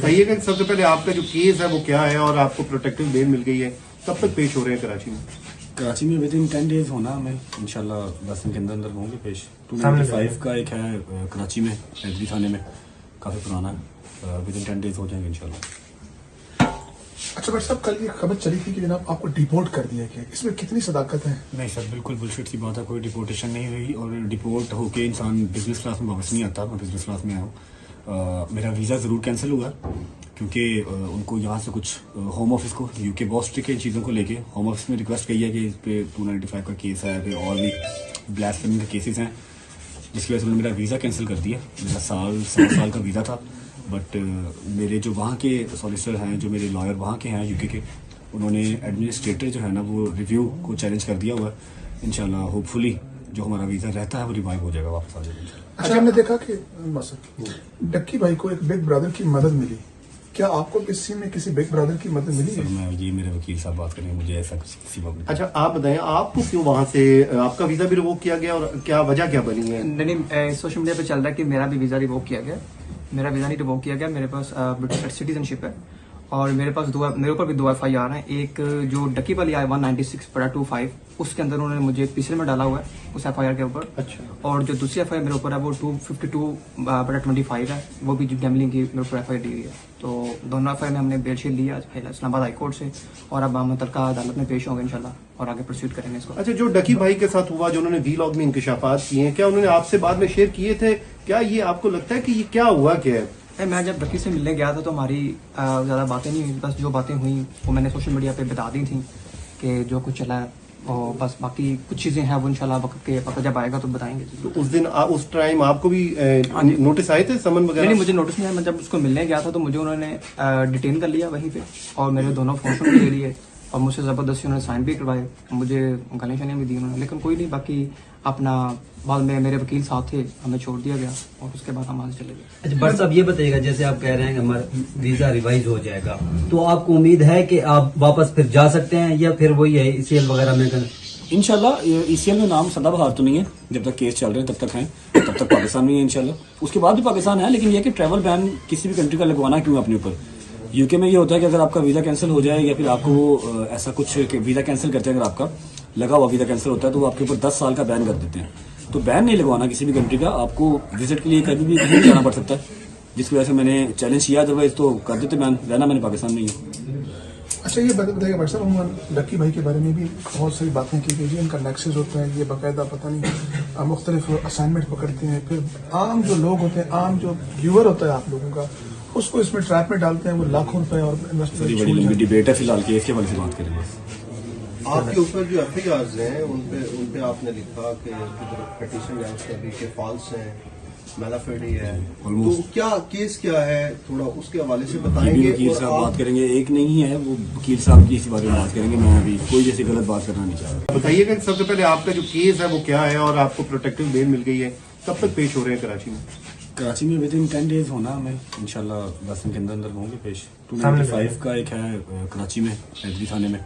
बताइएगा कि सबसे पहले आपका जो केस है वो क्या है और आपको प्रोटेक्टिव बेल मिल गई है, कब तक पेश हो रहे हैं कराची में? कराची में विद इन 10 डेज होना हमें इंशाल्लाह 10 दिन के अंदर अंदर होंगे पेश। 295 का एक है कराची में एडरी थाने में, काफ़ी पुराना है, विद इन 10 डेज हो जाएंगे इंशाल्लाह। अच्छा बट साहब, कल ये खबर चली थी कि जनाब आपको डिपोर्ट कर दिया गया, इसमें कितनी सदाकत है? नहीं सर, बिल्कुल बुलशिट सी बात है, कोई डिपोर्टेशन नहीं हुई और डिपोर्ट होके इंसान बिजनेस क्लास में वापस नहीं आता। मैं बिजनेस क्लास में आया हूँ। मेरा वीज़ा ज़रूर कैंसिल हुआ क्योंकि उनको यहाँ से कुछ होम ऑफिस को यूके बहुत स्ट्रिक्ट है इन चीज़ों को लेके। होम ऑफिस में रिक्वेस्ट की है कि इस पे 295 का केस है, पे और भी ब्लास्फेमी के केसेस हैं, जिसकी वजह से उन्होंने मेरा वीज़ा कैंसिल कर दिया। मेरा सवा साल का वीज़ा था, बट मेरे जो वहाँ के सॉलिसिटर हैं, जो मेरे लॉयर वहाँ के हैं यूके के, उन्होंने एडमिनिस्ट्रेटर जो है ना वो रिव्यू को चैलेंज कर दिया हुआ है। इंशाल्लाह होपफुली जो हमारा वीज़ा रहता है वो रिवाइव हो जाएगा, वापस आ जाएगा। अच्छा, हमने देखा कि डक्की भाई को एक बिग ब्रदर की मदद मिली, क्या आपको किसी में किसी बिग ब्रदर की मदद मिली है? मैं ये मेरे वकील साहब बात करेंगे, मुझे ऐसा कुछ किसी बात नहीं। अच्छा आप बताएं, आपको क्यों वहां से आपका वीजा भी रिवोक किया गया और क्या वजह क्या बनी है? नहीं, सोशल मीडिया पे चल रहा है कि मेरा भी वीजा रिवोक किया गया। मेरा वीजा नहीं रिवोक किया गया, मेरे पास ब्रिटिश सिटीजनशिप है और मेरे ऊपर भी 2 FIR हैं। एक जो डकी वाली आई 196/25, उसके अंदर उन्होंने मुझे पिछले में डाला हुआ है उस FIR के ऊपर। अच्छा। और जो दूसरी FIR मेरे ऊपर है वो 252/25 है, वो भी गैम्बलिंग की मेरे ऊपर FIR दी हुई है। तो दोनों FIR में हमने बेलशीट ली आज इस्लामाबाद हाई कोर्ट से और अब हम मुतल्लिका अदालत में पेश होंगे इंशाल्लाह और आगे प्रोसीड करेंगे इसको। अच्छा, जो डकी भाई के साथ हुआ, जो उन्होंने वीलॉग में इंकशाफात किए हैं, क्या उन्होंने आपसे बाद में शेयर किए थे? क्या ये आपको लगता है कि ये क्या हुआ क्या है? मैं जब डकी से मिलने गया था तो हमारी ज़्यादा बातें नहीं हुई, बस जो बातें हुई वो मैंने सोशल मीडिया पे बता दी थी कि जो कुछ चला है, और बस बाकी कुछ चीज़ें हैं वो इंशाल्लाह वक्त जब आएगा तो बताएंगे। तो उस दिन उस टाइम आपको भी नोटिस आए थे, समन वगैरह? नहीं, मुझे नोटिस नहीं आया। मैं जब उसको मिलने गया था तो मुझे उन्होंने डिटेन कर लिया वहीं पे और मेरे दोनों फोन भी ले लिए और मुझसे ज़बरदस्ती उन्होंने साइन भी करवाए, मुझे गालियाँ शालियाँ भी दी उन्होंने, लेकिन कोई नहीं। बाकी अपना बाद में मेरे वकील साथ थे, हमें छोड़ दिया गया और उसके बाद हम वहाँ से चले गए। अच्छा बट साहब, ये बताइएगा, जैसे आप कह रहे हैं कि हमारा वीजा रिवाइज हो जाएगा, तो आपको उम्मीद है कि आप वापस फिर जा सकते हैं या फिर वही है ECL वगैरह में कर? इंशाल्लाह ECL में नाम सदाबहार तो नहीं है, जब तक केस चल रहे हैं तब तक हैं, तब तक पाकिस्तान में है इंशाल्लाह। उसके बाद भी पाकिस्तान है, लेकिन यह कि ट्रैवल बैन किसी भी कंट्री का लगवाना क्यों अपने ऊपर। यूके में ये होता है कि अगर आपका वीज़ा कैंसिल हो जाए या फिर आपको वो ऐसा कुछ वीज़ा कैंसिल करते हैं, अगर आपका लगा हुआ वीज़ा कैंसिल होता है तो वो आपके ऊपर 10 साल का बैन कर देते हैं। तो बैन नहीं लगवाना किसी भी कंट्री का, आपको विजिट के लिए कभी भी कहीं भी जाना पड़ सकता है, जिसकी वजह से मैंने चैलेंज किया, अदरवाइज तो कर देते बैन, रहना मैंने पाकिस्तान में ही है। अच्छा, ये बताइएगा भाई साहब, डक्की भाई के बारे में भी बहुत सारी बातें की गई, इनका नेक्सस होता है, ये बाकायदा पता नहीं मुख्तलिफ असाइनमेंट पकड़ते हैं, फिर आम जो लोग होते हैं, आम जो व्यूअर होता है आप लोगों का, उसको इसमें ट्रैप में डालते हैं, वो लाखों रुपए और बड़ी लंबी डिबेट है, फिलहाल केस के बारे में बात करेंगे। आपके ऊपर जो FIRs हैं उन पे आपने लिखा कि पिटीशन है उसका भी कि फॉल्स है, मेलाफेडी है, तो क्या केस क्या है, थोड़ा उसके हवाले से बताएंगे। वकील साहब बात करेंगे, एक नहीं है वो, वकील साहब की इसी बारे में बात करेंगे। मैं अभी कोई जैसी गलत बात करना नहीं चाह रहा। बताइएगा कि सबसे पहले आपका जो केस है वो क्या है और आपको प्रोटेक्टिव बेल मिल गई है, कब तक पेश हो रहे हैं कराची में? कराची में विद इन 10 डेज होना हमें इंशाल्लाह 10 दिन के अंदर अंदर होंगे पेश। 295 का एक है कराची में एडरी थाने में,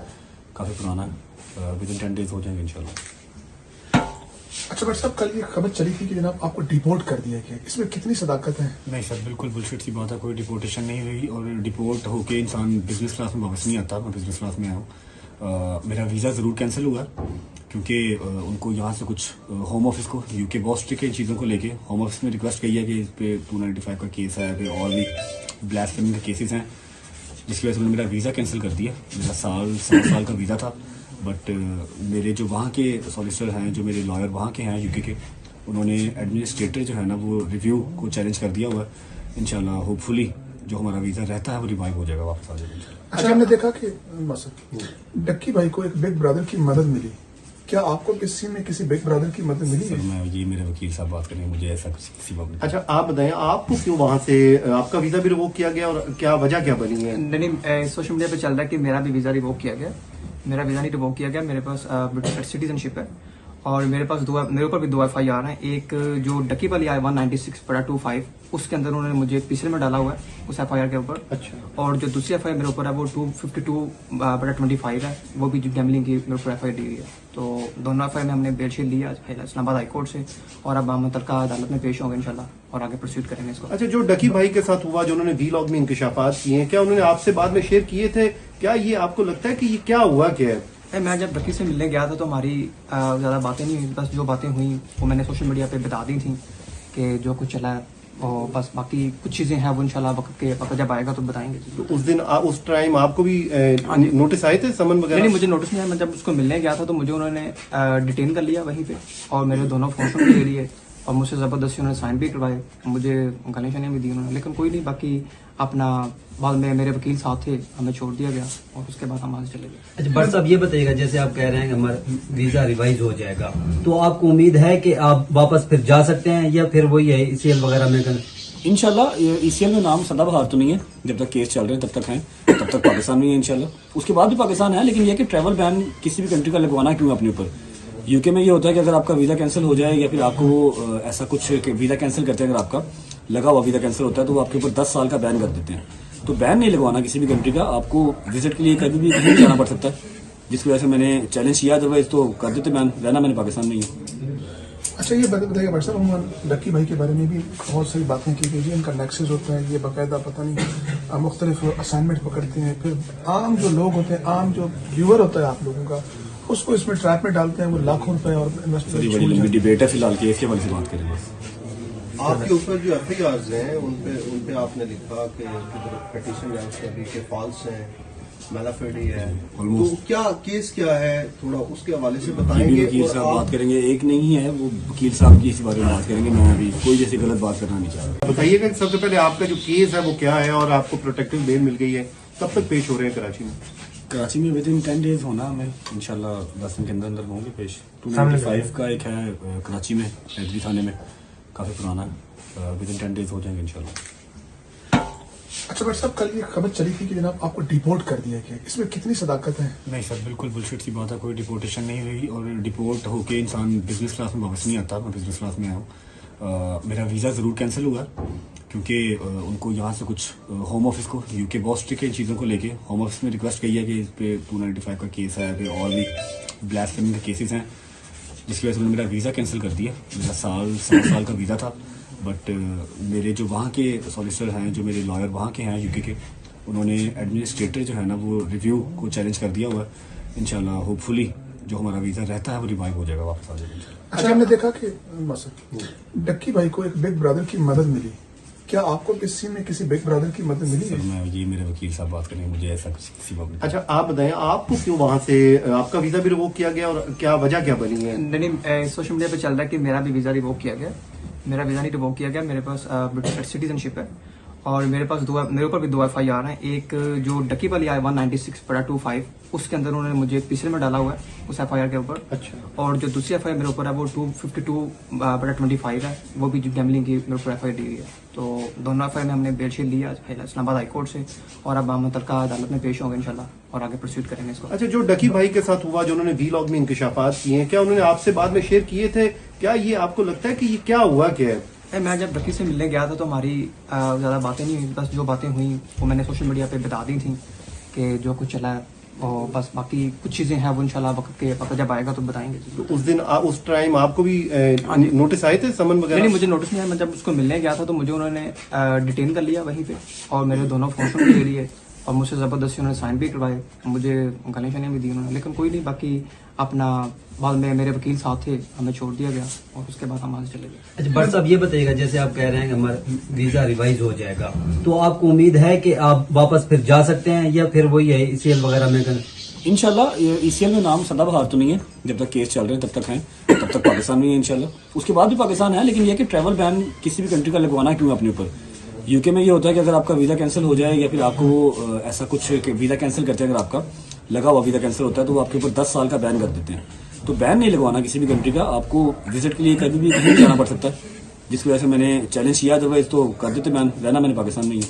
काफ़ी पुराना है, विद इन 10 डेज हो जाएंगे इंशाल्लाह। अच्छा बट साहब, कल ये खबर चली थी कि जनाब आपको डिपोर्ट कर दिया गया, इसमें कितनी सदाकत है? नहीं सर, बिल्कुल बुलशिट सी बात है, कोई डिपोर्टेशन नहीं हुई और डिपोर्ट होके इंसान बिजनेस क्लास में वापस नहीं आता। मैं बिजनेस क्लास में आया हूँ। मेरा वीज़ा ज़रूर कैंसिल हुआ क्योंकि उनको यहाँ से कुछ होम ऑफिस को यूके बहुत स्ट्रिक्ट है इन चीज़ों को लेके। होम ऑफिस में रिक्वेस्ट की है कि इस पे 295 का केस है, पे और भी ब्लास्फेमी के केसेस हैं, जिसकी वजह से उन्होंने मेरा वीज़ा कैंसिल कर दिया। मेरा सवा साल का वीज़ा था, बट मेरे जो वहाँ के सॉलिसिटर हैं, जो मेरे लॉयर वहाँ के हैं यूके के, उन्होंने एडमिनिस्ट्रेटर जो है ना वो रिव्यू को चैलेंज कर दिया हुआ है। इंशाल्लाह होपफुली जो हमारा वीज़ा रहता है वो रिवाइव हो जाएगा, वापस आ जाएगा। अच्छा, हमने देखा कि डक्की भाई को एक बिग ब्रदर की मदद मिली, क्या आपको किसी में किसी बिग ब्रदर की मदद मिली है? मैं ये मेरे वकील साहब बात करेंगे, मुझे ऐसा कुछ किसी बात नहीं। अच्छा आप बताएं, आपको क्यों वहां से आपका वीजा भी रिवोक किया गया और क्या वजह क्या बनी है? नहीं, सोशल मीडिया पे चल रहा है कि मेरा भी वीजा रिवोक किया गया। मेरा वीजा नहीं रिवोक किया गया, मेरे पास ब्रिटिश सिटीजनशिप है और मेरे ऊपर भी 2 FIR हैं। एक जो डकी वाली आई 196/25, उसके अंदर उन्होंने मुझे पिछले में डाला हुआ है उस FIR के ऊपर। अच्छा। और जो दूसरी FIR मेरे ऊपर है वो 252/25 है, वो भी गैम्बलिंग की मेरे ऊपर FIR दी हुई है। तो दोनों FIR में हमने बेलशीट ली आज इस्लामाबाद हाई कोर्ट से और अब हम मुतल्लिका अदालत में पेश होंगे इंशाल्लाह और आगे प्रोसीड करेंगे इसको। अच्छा, जो डकी भाई के साथ हुआ, जो उन्होंने वीलॉग में इंकशाफात किए हैं, क्या उन्होंने आपसे बाद में शेयर किए थे? क्या ये आपको लगता है कि ये क्या हुआ क्या है? मैं जब डकी से मिलने गया था तो हमारी ज़्यादा बातें नहीं हुई, बस जो बातें हुई वो मैंने सोशल मीडिया पे बता दी थी कि जो कुछ चला है, और बस बाकी कुछ चीज़ें हैं वो इंशाल्लाह वक्त जब आएगा तो बताएंगे। तो उस दिन उस टाइम आपको भी हाँ जी। नोटिस आए थे, समन वगैरह? नहीं, मुझे नोटिस नहीं आया। मैं जब उसको मिलने गया था तो मुझे उन्होंने डिटेन कर लिया वहीं पे, और मेरे दोनों फोन भी ले लिए, और मुझसे ज़बरदस्ती उन्होंने साइन भी करवाए, मुझे गालियाँ शालियाँ भी दी उन्होंने, लेकिन कोई नहीं। बाकी अपना बाद में मेरे वकील साथ थे, हमें छोड़ दिया गया और उसके बाद हम वहाँ से चले गए। अच्छा बट साहब ये बताइएगा, जैसे आप कह रहे हैं कि हमारा वीजा रिवाइज हो जाएगा, तो आपको उम्मीद है कि आप वापस फिर जा सकते हैं या फिर वही है ECL वगैरह में कर? इंशाल्लाह ECL में नाम सदाबहार तो नहीं है, जब तक केस चल रहे हैं तब तक हैं, तब तक पाकिस्तान में है इंशाल्लाह। उसके बाद भी पाकिस्तान है, लेकिन यह कि ट्रैवल बैन किसी भी कंट्री का लगवाना क्यों अपने ऊपर। यूके में ये होता है कि अगर आपका वीज़ा कैंसिल हो जाए या फिर आपको वो ऐसा कुछ वीज़ा कैंसिल करते हैं, अगर आपका लगा हुआ वीज़ा कैंसिल होता है तो वो आपके ऊपर 10 साल का बैन कर देते हैं। तो बैन नहीं लगवाना किसी भी कंट्री का, आपको विजिट के लिए कभी भी कहीं भी जाना पड़ सकता है, जिसकी वजह से मैंने चैलेंज किया, अदरवाइज तो कर देते बैन, रहना मैंने पाकिस्तान में ही है। अच्छा ये बताइएगा भाई साहब, हम लक्की भाई के बारे में भी बहुत सारी बातें की गई, इनका नेक्सस होता है, ये बाकायदा पता नहीं मुख्तलिफ असाइनमेंट पकड़ते हैं, फिर आम जो लोग होते हैं, आम जो व्यूअर होता है आप लोगों का, उसको इसमें ट्रैप में डालते हैं, वो लाखों रुपए और बड़ी बड़ी लंबी डिबेट है, फिलहाल केस के बारे में बात करेंगे। आपके ऊपर जो FIRs हैं उन पे आपने लिखा कि पिटीशन है उसमें भी कि फॉल्स हैं, मैलाफिडी है, तो क्या केस क्या है, थोड़ा उसके हवाले से बताएंगे। वकील साहब बात करेंगे, एक नहीं है वो, वकील साहब की इसी बारे में बात करेंगे। मैं अभी कोई जैसी गलत बात करना नहीं चाह रहा। बताइएगा कि सबसे पहले आपका जो केस है वो क्या है, और आपको प्रोटेक्टिव बेल मिल गई है, कब तक पेश हो रहे हैं कराची में? कराची में विद इन 10 डेज होना, हमें इंशाल्लाह 10 दिन के अंदर अंदर होंगे पेश। 295 का एक है कराची में, हैदरी थाने में, काफ़ी पुराना है, विद इन 10 डेज हो जाएंगे इंशाल्लाह। अच्छा बट साहब, कल ये खबर चली थी कि जनाब आपको डिपोर्ट कर दिया गया, इसमें कितनी सदाकत है? नहीं सर, बिल्कुल बुलशिट सी बात है, कोई डिपोर्टेशन नहीं हुई, और डिपोर्ट होके इंसान बिजनेस क्लास में वापस नहीं आता। मैं बिजनेस क्लास में आया हूँ। मेरा वीज़ा ज़रूर कैंसिल हुआ क्योंकि उनको यहाँ से कुछ होम ऑफिस को, यूके बहुत स्ट्रिक्ट है इन चीज़ों को लेके। होम ऑफिस में रिक्वेस्ट की है कि इस पे 295 का केस है, पे और भी ब्लास्फेमी के केसेस हैं, जिसकी वजह से उन्होंने मेरा वीज़ा कैंसिल कर दिया। मेरा 7 साल का वीज़ा था, बट मेरे जो वहाँ के सॉलिसिटर हैं, जो मेरे लॉयर वहाँ के हैं यूके के, उन्होंने एडमिनिस्ट्रेटर जो है ना वो रिव्यू को चैलेंज कर दिया हुआ है। इंशाल्लाह होपफुली जो हमारा वीज़ा रहता है वो रिवाइव हो जाएगा, वापस आ जाएगा। अच्छा, हमने देखा कि डक्की भाई को एक बिग ब्रदर की मदद मिली, क्या आपको किसी में किसी बिग ब्रदर की मदद मिली सर है? मैं ये मेरे वकील साहब बात करेंगे, मुझे ऐसा कुछ किसी बात नहीं। अच्छा, आप बताएं आपको क्यों वहां से आपका वीजा भी रिवोक किया गया, और क्या वजह क्या बनी है? नहीं, सोशल मीडिया पे चल रहा है कि मेरा भी वीज़ा रिवोक किया गया। मेरा वीज़ा नहीं रिवोक किया गया, मेरे पास ब्रिटिश सिटीजनशिप है, और मेरे पास मेरे ऊपर भी 2 FIR हैं। एक जो डकी वाली आई 196/25, उसके अंदर उन्होंने मुझे तीसरे में डाला हुआ है उस FIR के ऊपर। अच्छा, और जो दूसरी FIR मेरे ऊपर है वो 252/25 है, वो भी गैम्बलिंग की मेरे ऊपर FIR दी हुई है। तो दोनों FIR में हमने बेलशीट ली आज इस्लामाबाद हाई कोर्ट से, और अब हम मुतल्लिका अदालत में पेश होंगे इंशाल्लाह, और आगे प्रोसीड करेंगे इसको। अच्छा, जो डकी भाई के साथ हुआ, जो उन्होंने वीलॉग में इंकशाफात किए हैं, क्या उन्होंने आपसे बाद में शेयर किए थे? क्या ये आपको लगता है कि ये क्या हुआ क्या है? मैं जब डकी से मिलने गया था तो हमारी ज़्यादा बातें नहीं हुई, बस जो बातें हुई वो मैंने सोशल मीडिया पे बता दी थी कि जो कुछ चला है, और बस बाकी कुछ चीज़ें हैं वो इंशाल्लाह वक्त जब आएगा तो बताएंगे। तो उस दिन उस टाइम आपको भी हाँ जी। नोटिस आए थे, समन वगैरह? नहीं, मुझे नोटिस नहीं आया। मैं जब उसको मिलने गया था तो मुझे उन्होंने डिटेन कर लिया वहीं पे, और मेरे दोनों फोन भी ले लिए, और मुझसे ज़बरदस्ती उन्होंने साइन भी करवाए, मुझे गालियाँ शालियाँ भी दी उन्होंने, लेकिन कोई नहीं। बाकी अपना बाद में मेरे वकील साथ थे, हमें छोड़ दिया गया और उसके बाद हम वहाँ से चले गए। अच्छा बट साहब ये बताइएगा, जैसे आप कह रहे हैं कि हमारा वीजा रिवाइज हो जाएगा, तो आपको उम्मीद है कि आप वापस फिर जा सकते हैं या फिर वही है ECL वगैरह में कर? इंशाल्लाह ECL में नाम सदाबहार तो नहीं है, जब तक केस चल रहे हैं तब तक हैं, तब तक पाकिस्तान में है इंशाल्लाह। उसके बाद भी पाकिस्तान है, लेकिन यह कि ट्रैवल बैन किसी भी कंट्री का लगवाना क्यों अपने ऊपर। यूके में ये होता है कि अगर आपका वीज़ा कैंसिल हो जाए या फिर आपको वो ऐसा कुछ वीज़ा कैंसिल करते हैं, अगर आपका लगा हुआ वीज़ा कैंसिल होता है तो वो आपके ऊपर 10 साल का बैन कर देते हैं। तो बैन नहीं लगवाना किसी भी कंट्री का, आपको विजिट के लिए कभी भी कहीं भी जाना पड़ सकता है, जिसकी वजह से मैंने चैलेंज किया, अदरवाइज तो कर देते बैन, रहना मैंने पाकिस्तान में ही है।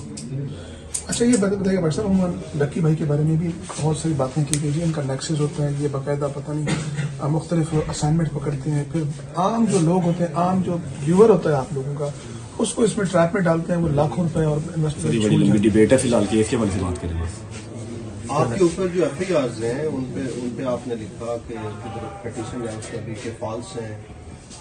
अच्छा ये बताइएगा भाई साहब, हम लक्की भाई के बारे में भी बहुत सारी बातें की गई, इनका नेक्सस होता है, ये बाकायदा पता नहीं मुख्तलिफ असाइनमेंट पकड़ते हैं, फिर आम जो लोग होते हैं, आम जो व्यूअर होता है आप लोगों का, उसको इसमें ट्रैप में डालते हैं, वो लाखों रुपए और बड़ी बड़ी लंबी डिबेट है, फिलहाल केस के बारे में बात करेंगे। आपके ऊपर जो FIRs हैं उन पे आपने लिखा कि पिटीशन है उसमें भी कि फॉल्स हैं,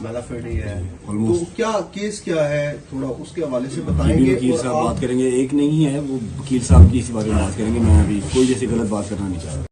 मैलाफेडी है, तो Almost. क्या केस क्या है, थोड़ा उसके हवाले से ये भी बताएंगे। वकील और साहब आप- बात करेंगे, एक नहीं है वो वकील साहब की इसी बारे में बात करेंगे। मैं अभी कोई जैसी गलत बात करना नहीं चाह रहा।